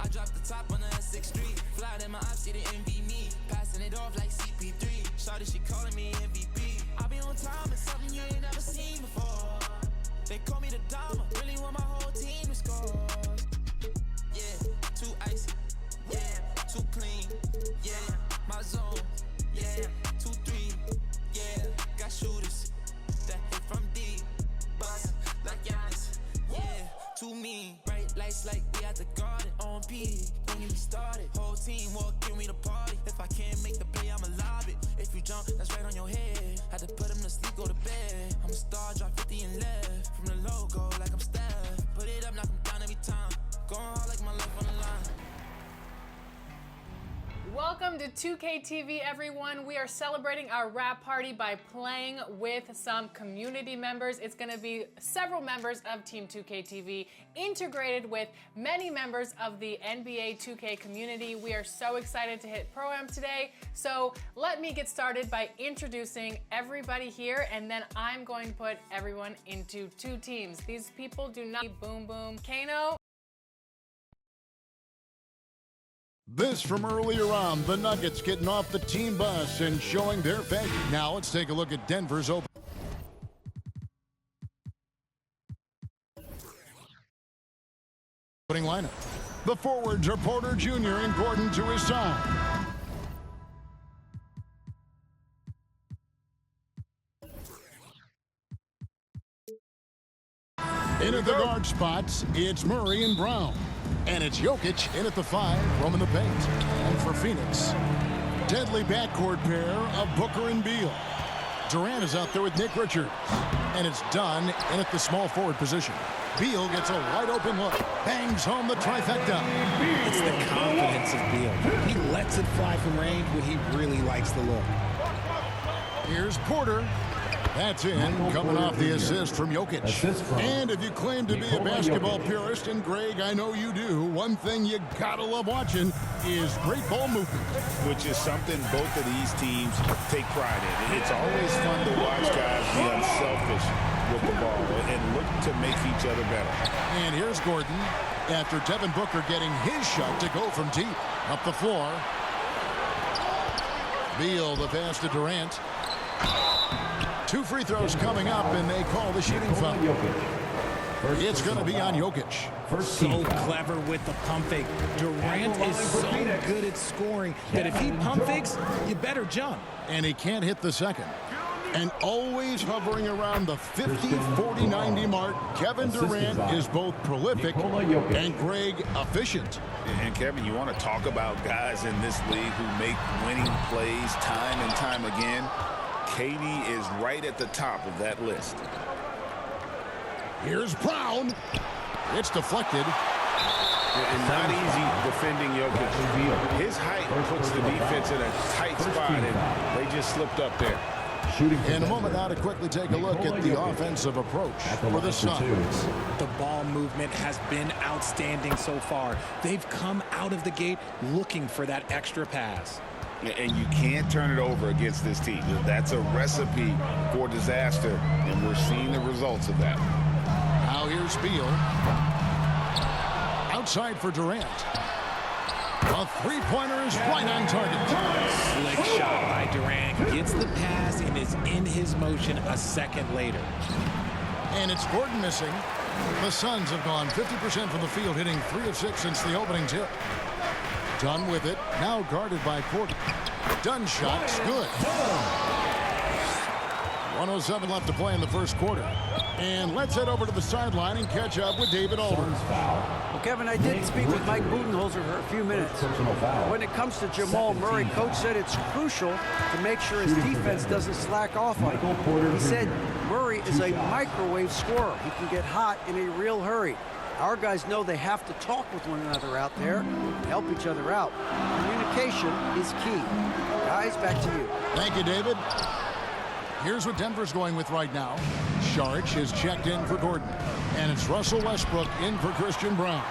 I dropped the top on the 6th Street. Fly in my ops, see the envy me. Passing it off like CP3. Shawty, she calling me MVP. I be on time, it's something you ain't never seen before. They call me the Dama, really want my whole team to score. Yeah, too icy. Yeah, too clean. Yeah, my zone. Yeah, 2-3. Yeah, got shooters that hit from deep. Bust like Giannis. Yeah, too mean. Bright lights like we at the garden. On P, don't get me started. Whole team walk in, we the party. If I can't make the play, I'ma lob it. If you jump, that's right on your head. Had to put him to sleep, go to bed. I'm a star, drop 50 and left. From the logo, like I'm Steph. Put it up, knock him down every time. Going hard like my life on the line. Welcome to 2K TV, everyone. We are celebrating our wrap party by playing with some community members. It's going to be several members of Team 2K TV integrated with many members of the NBA 2K community. We are so excited to hit Pro-Am today. So let me get started by introducing everybody here, and then I'm going to put everyone into two teams. These people do not boom boom. Kano. This from earlier on, the Nuggets getting off the team bus and showing their face. Now let's take a look at Denver's opening lineup. The forwards are Porter Jr. and Gordon to his side. In at the guard spots, it's Murray and Brown. And it's Jokic in at the 5, roaming the paint. And for Phoenix, deadly backcourt pair of Booker and Beal. Durant is out there with Nick Richards. And it's Dunn in at the small forward position. Beal gets a wide open look. Bangs home the trifecta. It's the confidence of Beal. He lets it fly from range when he really likes the look. Here's Porter. That's in, coming off the assist from Jokic. And if you claim to be a basketball purist, and Greg, I know you do, one thing you gotta love watching is great ball movement. Which is something both of these teams take pride in. It's always fun to watch guys be unselfish with the ball and look to make each other better. And here's Gordon after Devin Booker getting his shot to go from deep. Up the floor. Beal, the pass to Durant. 2 free throws coming up, and they call the shooting foul. It's going to be on Jokic. So clever with the pump fake. Durant is so good at scoring that if he pump fakes, you better jump. And he can't hit the second. And always hovering around the 50, 40, 90 mark, Kevin Durant is both prolific and Greg efficient. And Kevin, you want to talk about guys in this league who make winning plays time and time again. KD is right at the top of that list. Here's Brown. It's deflected. It's not easy defending Jokic. His height puts the defense in a tight spot, and they just slipped up there. In a moment now to quickly take a look at the offensive approach for the Suns. The ball movement has been outstanding so far. They've come out of the gate looking for that extra pass. And you can't turn it over against this team. That's a recipe for disaster, and we're seeing the results of that. Now here's Beal. Outside for Durant. A three-pointer is right on target. Slick shot by Durant. Gets the pass and is in his motion a second later. And it's Gordon missing. The Suns have gone 50% from the field, hitting 3 of 6 since the opening tip. Dunn with it, now guarded by Porter. Dunn shot's good. 1:07 left to play in the first quarter. And let's head over to the sideline and catch up with David Aldridge. Well, Kevin, I did speak with Mike Budenholzer for a few minutes. When it comes to Jamal Murray, Coach said it's crucial to make sure his defense doesn't slack off on him. He said Murray is a microwave scorer. He can get hot in a real hurry. Our guys know they have to talk with one another out there and help each other out. Communication is key. Guys, back to you. Thank you, David. Here's what Denver's going with right now. Saric is checked in for Gordon. And it's Russell Westbrook in for Christian Brown.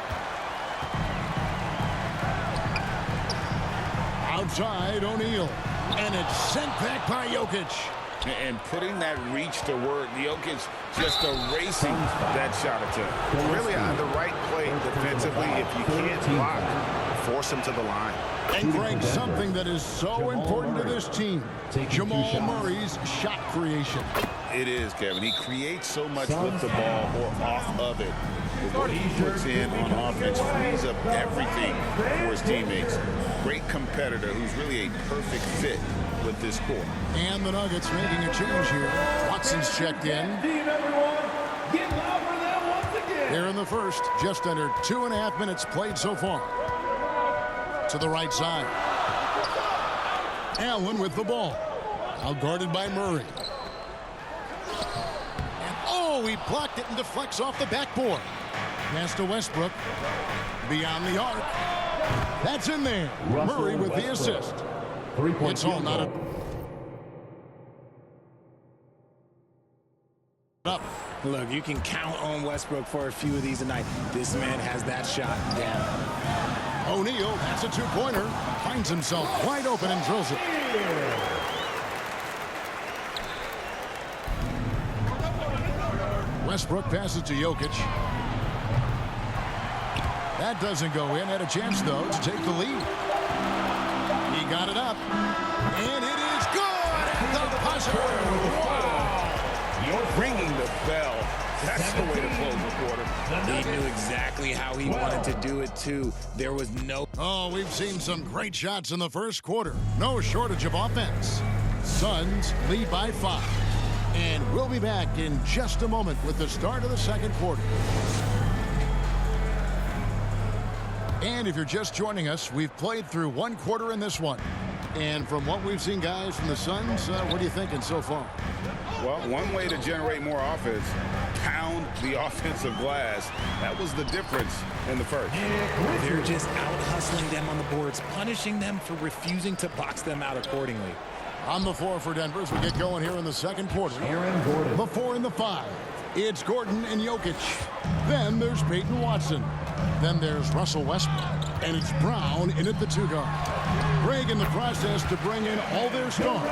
Outside, O'Neal. And it's sent back by Jokic. And putting that reach to work, Jokic just erasing that shot attempt. Really on the right play way defensively. If you can't block, force him to the line. And Greg, something that is so important to this team, Jamal Murray's shot creation. It is, Kevin. He creates so much with the ball or off of it. What he puts in on offense frees up everything for his teammates. Great competitor who's really a perfect fit with this core. And the Nuggets making a change here. Watson's checked in. Here in the first, just under 2.5 minutes played so far. To the right side. Allen with the ball. Now guarded by Murray. And oh, he blocked it and deflects off the backboard. Pass to Westbrook. Beyond the arc. That's in there. Murray with the assist. It's all not up. Look, you can count on Westbrook for a few of these tonight. This man has that shot down. O'Neal, that's a two-pointer. Finds himself wide open and drills it. Westbrook passes to Jokic. That doesn't go in. Had a chance, though, to take the lead. He got it up. And it is good at the buzzer. Wow. You're ringing the bell. That's the way to close the quarter. He knew exactly how he wanted to do it, too. There was no... Oh, we've seen some great shots in the first quarter. No shortage of offense. Suns lead by 5. And we'll be back in just a moment with the start of the second quarter. And if you're just joining us, we've played through one quarter in this one. And from what we've seen, guys, from the Suns, what are you thinking so far? Well, one way to generate more offense, pound the offensive glass. That was the difference in the first. They're just out-hustling them on the boards, punishing them for refusing to box them out accordingly. On the floor for Denver as we get going here in the second quarter. The 4 and the 5. It's Gordon and Jokic. Then there's Peyton Watson. Then there's Russell Westbrook. And it's Brown in at the 2 guard. Greg in the process to bring in all their stars.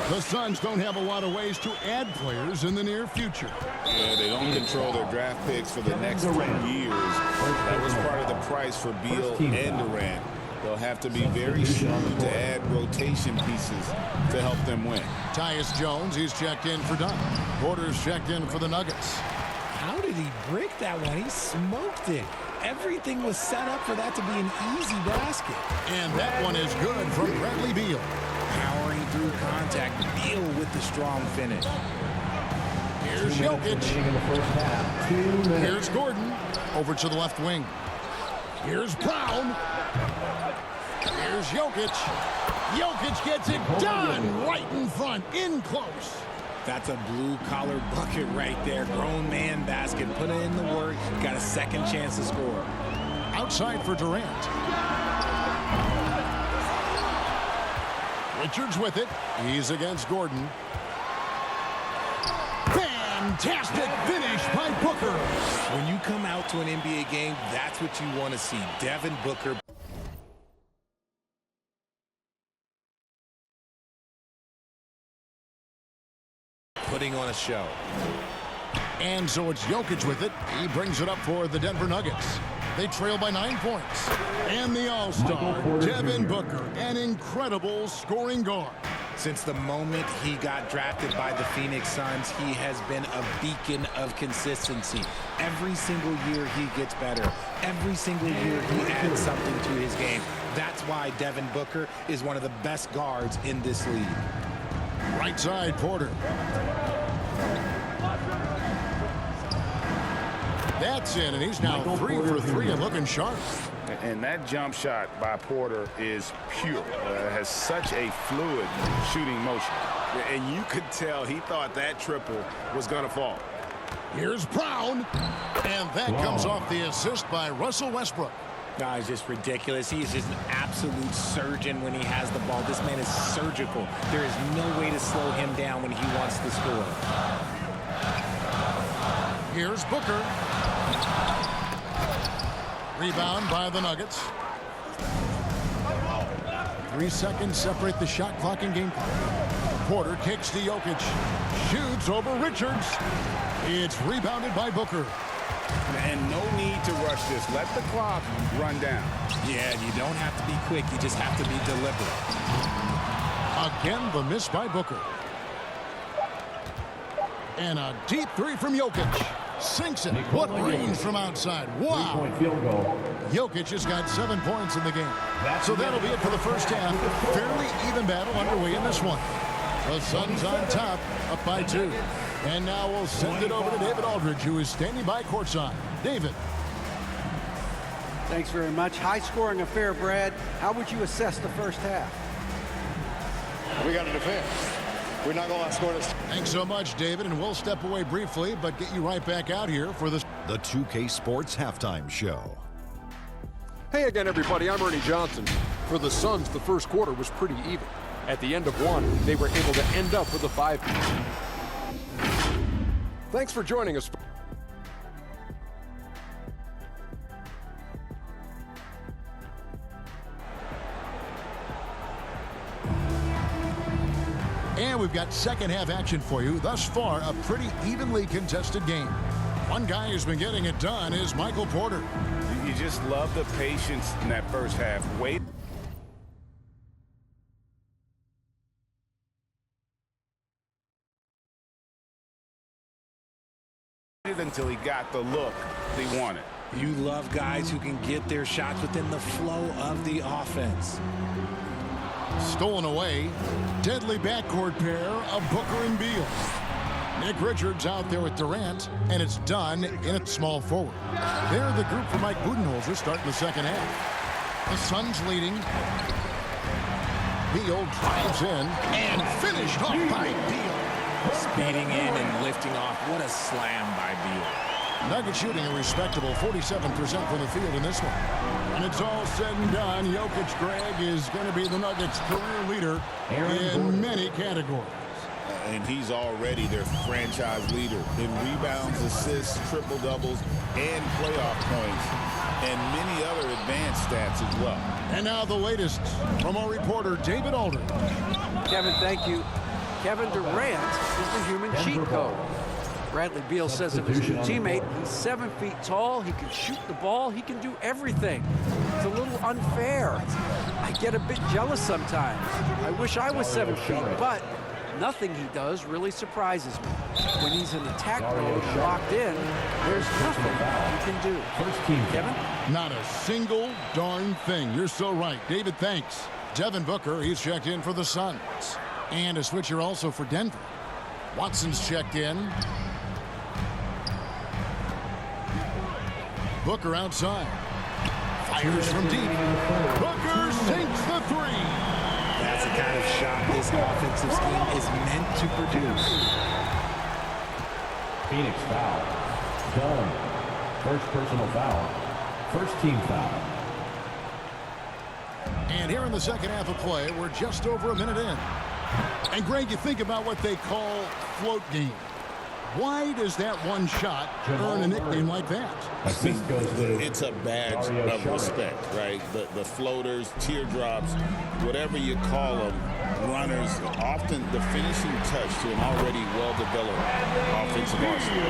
The Suns don't have a lot of ways to add players in the near future. Yeah, they don't control their draft picks for the next 2 years. That was part of the price for Beal and Durant. They'll have to be very shrewd to add rotation pieces to help them win. Tyus Jones, he's checked in for Dunn. Porter's checked in for the Nuggets. How did he break that one? He smoked it. Everything was set up for that to be an easy basket. And that one is good from Bradley Beal. Powering through contact, Beal with the strong finish. Here's Jokic. Here's Gordon. Over to the left wing. Here's Brown. Here's Jokic. Jokic gets it done right in front, in close. That's a blue-collar bucket right there. Grown man basket. Put in the work. Got a second chance to score. Outside for Durant. Richards with it. He's against Gordon. Fantastic finish by Booker. When you come out to an NBA game, that's what you want to see. Devin Booker. Putting on a show. And so it's Jokic with it. He brings it up for the Denver Nuggets. They trail by 9 points. And the All-Star, Devin Booker, an incredible scoring guard. Since the moment he got drafted by the Phoenix Suns, he has been a beacon of consistency. Every single year he gets better. Every single year he adds something to his game. That's why Devin Booker is one of the best guards in this league. Right side, Porter. That's in, and he's now 3 for 3 and looking sharp. And that jump shot by Porter is pure. Has such a fluid shooting motion. And you could tell he thought that triple was going to fall. Here's Brown. And that comes off the assist by Russell Westbrook. No, it's just ridiculous. He is just an absolute surgeon when he has the ball. This man is surgical. There is no way to slow him down when he wants to score. Here's Booker. Rebound by the Nuggets. 3 seconds separate the shot clock and game clock. Porter kicks to Jokic. Shoots over Richards. It's rebounded by Booker. And no need to rush this. Let the clock run down. Yeah, you don't have to be quick. You just have to be deliberate. Again, the miss by Booker. And a deep three from Jokic. Sinks it. What range from outside. Wow. Jokic has got 7 points in the game. So that'll be it for the first half. Fairly even battle underway in this one. The Suns on top, up by 2. And now we'll send it over to David Aldridge, who is standing by courtside. David. Thanks very much. High-scoring affair, Brad. How would you assess the first half? We got to defend. We're not going to outscore this. Thanks so much, David, and we'll step away briefly, but get you right back out here for the 2K Sports Halftime Show. Hey again, everybody. I'm Ernie Johnson. For the Suns, the first quarter was pretty even. At the end of one, they were able to end up with a 5-piece. Thanks for joining us. And we've got second half action for you. Thus far, a pretty evenly contested game. One guy who's been getting it done is Michael Porter. You just love the patience in that first half. Wait. Until he got the look he wanted. You love guys who can get their shots within the flow of the offense. Stolen away. Deadly backcourt pair of Booker and Beal. Nick Richards out there with Durant, and it's done in at small forward. They're the group for Mike Budenholzer starting the second half. The Suns leading. Beal drives in and finished off by Beal. Speeding in and lifting off. What a slam by Beal. Nuggets shooting a respectable 47% from the field in this one. And it's all said and done. Jokic, Greg, is going to be the Nuggets' career leader in many categories. And he's already their franchise leader in rebounds, assists, triple-doubles, and playoff points, and many other advanced stats as well. And now the latest from our reporter, David Aldridge. Kevin, thank you. Kevin Durant is the human cheat code. Bradley Beal says of his new teammate, he's 7 feet tall, he can shoot the ball, he can do everything. It's a little unfair. I get a bit jealous sometimes. I wish I was 7 feet, but nothing he does really surprises me. When he's in attack mode and locked in, there's nothing he can do. Kevin? Not a single darn thing. You're so right. David, thanks. Devin Booker, he's checked in for the Suns. And a switcher also for Denver. Watson's checked in. Booker outside. Fires from deep. Booker sinks the three. That's the kind of shot this offensive scheme is meant to produce. Phoenix foul. Done. First personal foul. First team foul. And here in the second half of play, we're just over a minute in. And Greg, you think about what they call float game. Why does that one shot earn a nickname like that? It's a badge of respect, right? The floaters, teardrops, whatever you call them, runners, often the finishing touch to an already well-developed offensive arsenal.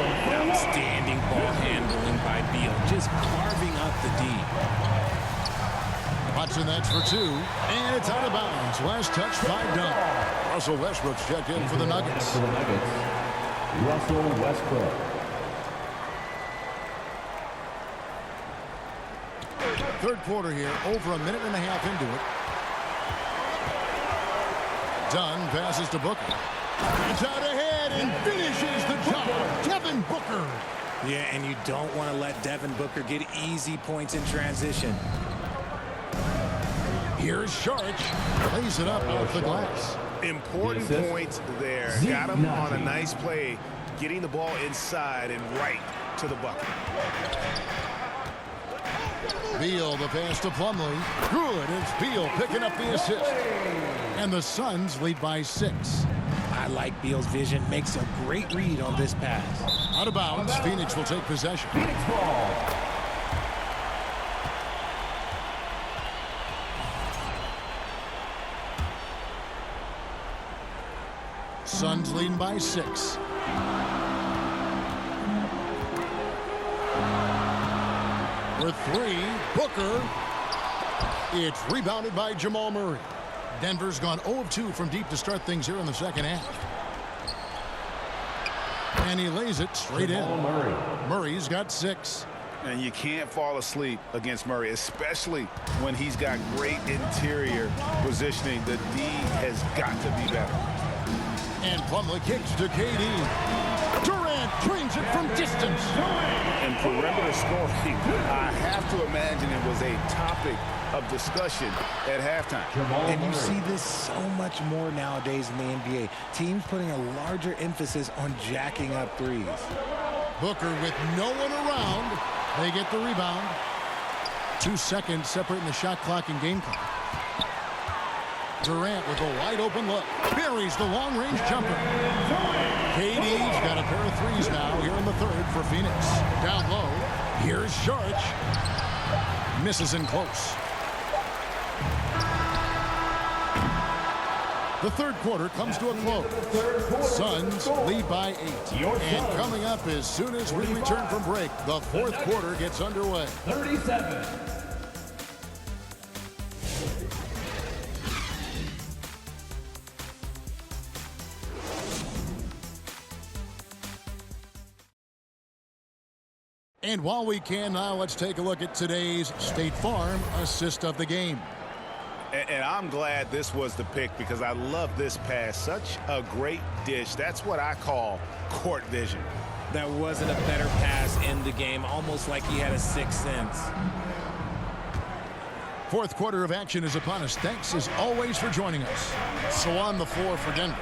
Outstanding ball handling by Beal, just carving up the D. Watson, that's for 2. And it's out of bounds. Last touch by Dunn. Russell Westbrook's checked in for the Nuggets. Russell Westbrook. Third quarter here, over a minute and a half into it. Dunn passes to Booker. It's out ahead and finishes the job. Devin Booker. Yeah, and you don't want to let Devin Booker get easy points in transition. Here's Saric. Lays it up off the glass. Important points there. Got him on a nice play, getting the ball inside and right to the bucket. Beal, the pass to Plumlee. Good. It's Beal picking up the assist. And the Suns lead by 6. I like Beal's vision. Makes a great read on this pass. Out of bounds. Phoenix will take possession. Phoenix ball. Suns leading by 6. for three. Booker. It's rebounded by Jamal Murray. Denver's gone 0 of 2 from deep to start things here in the second half. And he lays it straight in. Murray's got 6. And you can't fall asleep against Murray, especially when he's got great interior positioning. The D has got to be better. And Plumlee kicks to KD. Durant drains it from distance. And perimeter scoring, I have to imagine it was a topic of discussion at halftime. And you see this so much more nowadays in the NBA. Teams putting a larger emphasis on jacking up threes. Booker with no one around. They get the rebound. 2 seconds separating the shot clock and game clock. Durant with a wide open look. Buries the long-range jumper. KD's got a pair of threes now here in the third for Phoenix. Down low. Here's Saric. Misses in close. The third quarter comes to a close. Suns lead by 8. And coming up as soon as we return from break, the fourth quarter gets underway. 37. And while we can now, let's take a look at today's State Farm assist of the game. And I'm glad this was the pick because I love this pass. Such a great dish. That's what I call court vision. That wasn't a better pass in the game, almost like he had a sixth sense. Fourth quarter of action is upon us. Thanks as always for joining us. So on the floor for Denver,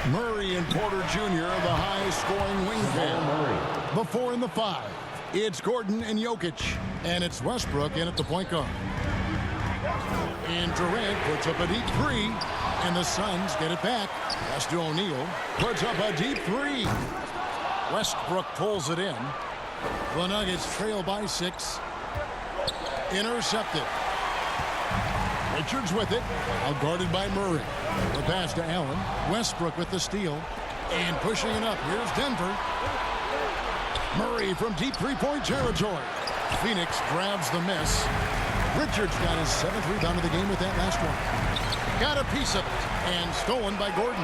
Murray and Porter Jr., the high-scoring wing pair. The 4 and the 5. It's Gordon and Jokic, and it's Westbrook in at the point guard. And Durant puts up a deep 3, and the Suns get it back. Lester O'Neal puts up a deep 3. Westbrook pulls it in. The Nuggets trail by 6. Intercepted. Richards with it, out guarded by Murray. The pass to Allen. Westbrook with the steal, and pushing it up. Here's Denver. Murray from deep three-point territory. Phoenix grabs the miss. Richards got his 7th rebound of the game with that last one. Got a piece of it, and stolen by Gordon.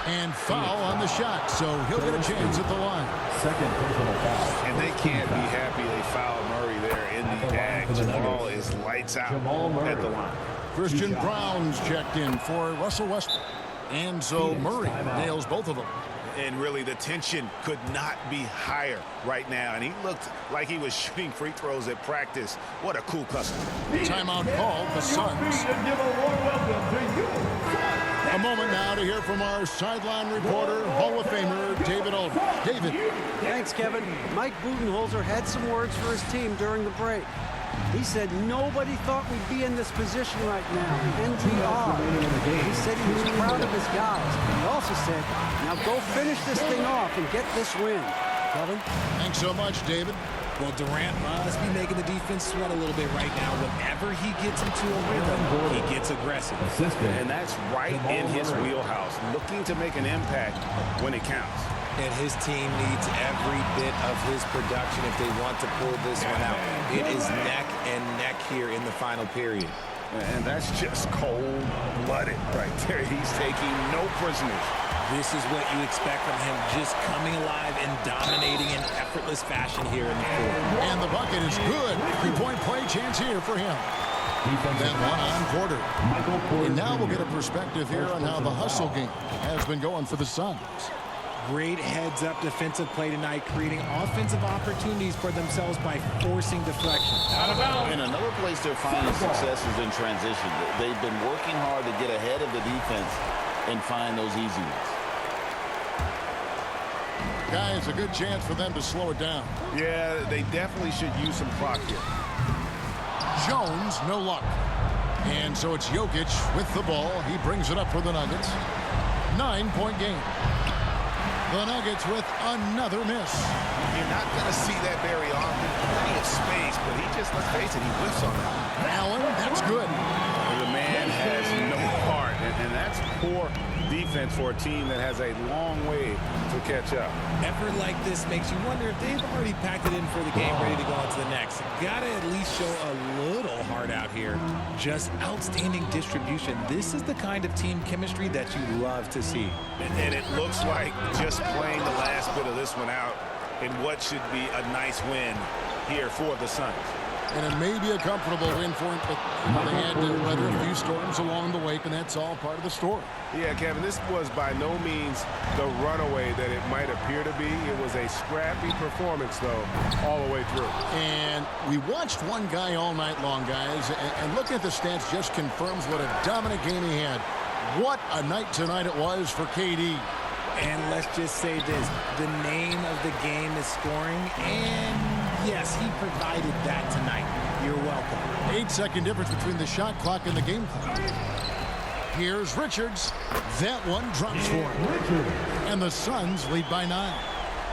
And foul on the shot, so he'll get a chance at the line. Second personal foul. And they can't be happy they fouled Murray there in the act. Jamal is lights out at the line. Christian Brown's checked in for Russell Westbrook. And so Murray nails both of them. And really, the tension could not be higher right now. And he looked like he was shooting free throws at practice. What a cool customer. Timeout called the Suns. A moment now to hear from our sideline reporter, Hall of Famer David Aldridge. David. Thanks, Kevin. Mike Budenholzer had some words for his team during the break. He said nobody thought we'd be in this position right now, and we are. He said he was proud of his guys. He also said, now go finish this thing off and get this win. Kevin? Thanks so much, David. Well, Durant must be making the defense sweat a little bit right now. Whenever he gets into a rhythm, he gets aggressive. And that's right in his wheelhouse, looking to make an impact when it counts. And his team needs every bit of his production if they want to pull this one out. It is neck and neck here in the final period. And that's just cold-blooded right there. He's taking no prisoners. This is what you expect from him, just coming alive and dominating in effortless fashion here in the court. And the bucket is good. 3-point play chance here for him. Then one on Porter. And now we'll get a perspective here on how the hustle game has been going for the Suns. Great heads-up defensive play tonight, creating offensive opportunities for themselves by forcing deflections. And another place they're finding success is in transition. They've been working hard to get ahead of the defense and find those easy ones. Guys, a good chance for them to slow it down. Yeah, they definitely should use some clock here. Jones, no luck. And so it's Jokic with the ball. He brings it up for the Nuggets. 9-point game. The Nuggets with another miss. You're not going to see that very often. Plenty of space, but he just, let's face it, he whiffs on that. Allen, that's good. The man has no heart, and that's poor defense for a team that has a long way to catch up. Effort like this makes you wonder if they've already packed it in for the game, ready to go on to the next. Gotta at least show a little heart out here. Just outstanding distribution. This is the kind of team chemistry that you love to see. And it looks like just playing the last bit of this one out in what should be a nice win here for the Suns. And it may be a comfortable win for him, but they had to weather a few storms along the way, and that's all part of the story. Yeah, Kevin, this was by no means the runaway that it might appear to be. It was a scrappy performance, though, all the way through. And we watched one guy all night long, guys, and looking at the stats just confirms what a dominant game he had. What a night tonight it was for KD. And let's just say this, the name of the game is scoring, and yes, he provided that tonight. You're welcome. 8-second difference between the shot clock and the game clock. Here's Richards. That one drops for him. And the Suns lead by 9.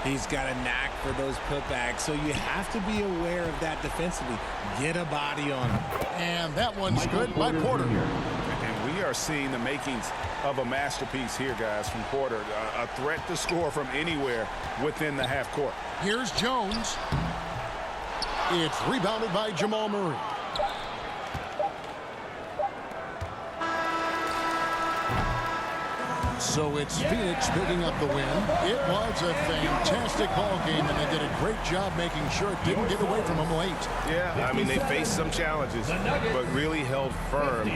He's got a knack for those putbacks, so you have to be aware of that defensively. Get a body on him. And that one's good by Porter. And we are seeing the makings of a masterpiece here, guys, from Porter. A threat to score from anywhere within the half court. Here's Jones. It's rebounded by Jamal Murray. So it's Phoenix picking up the win. It was a fantastic ball game, and they did a great job making sure it didn't get away from them late. Yeah, I mean, they faced some challenges, but really held firm.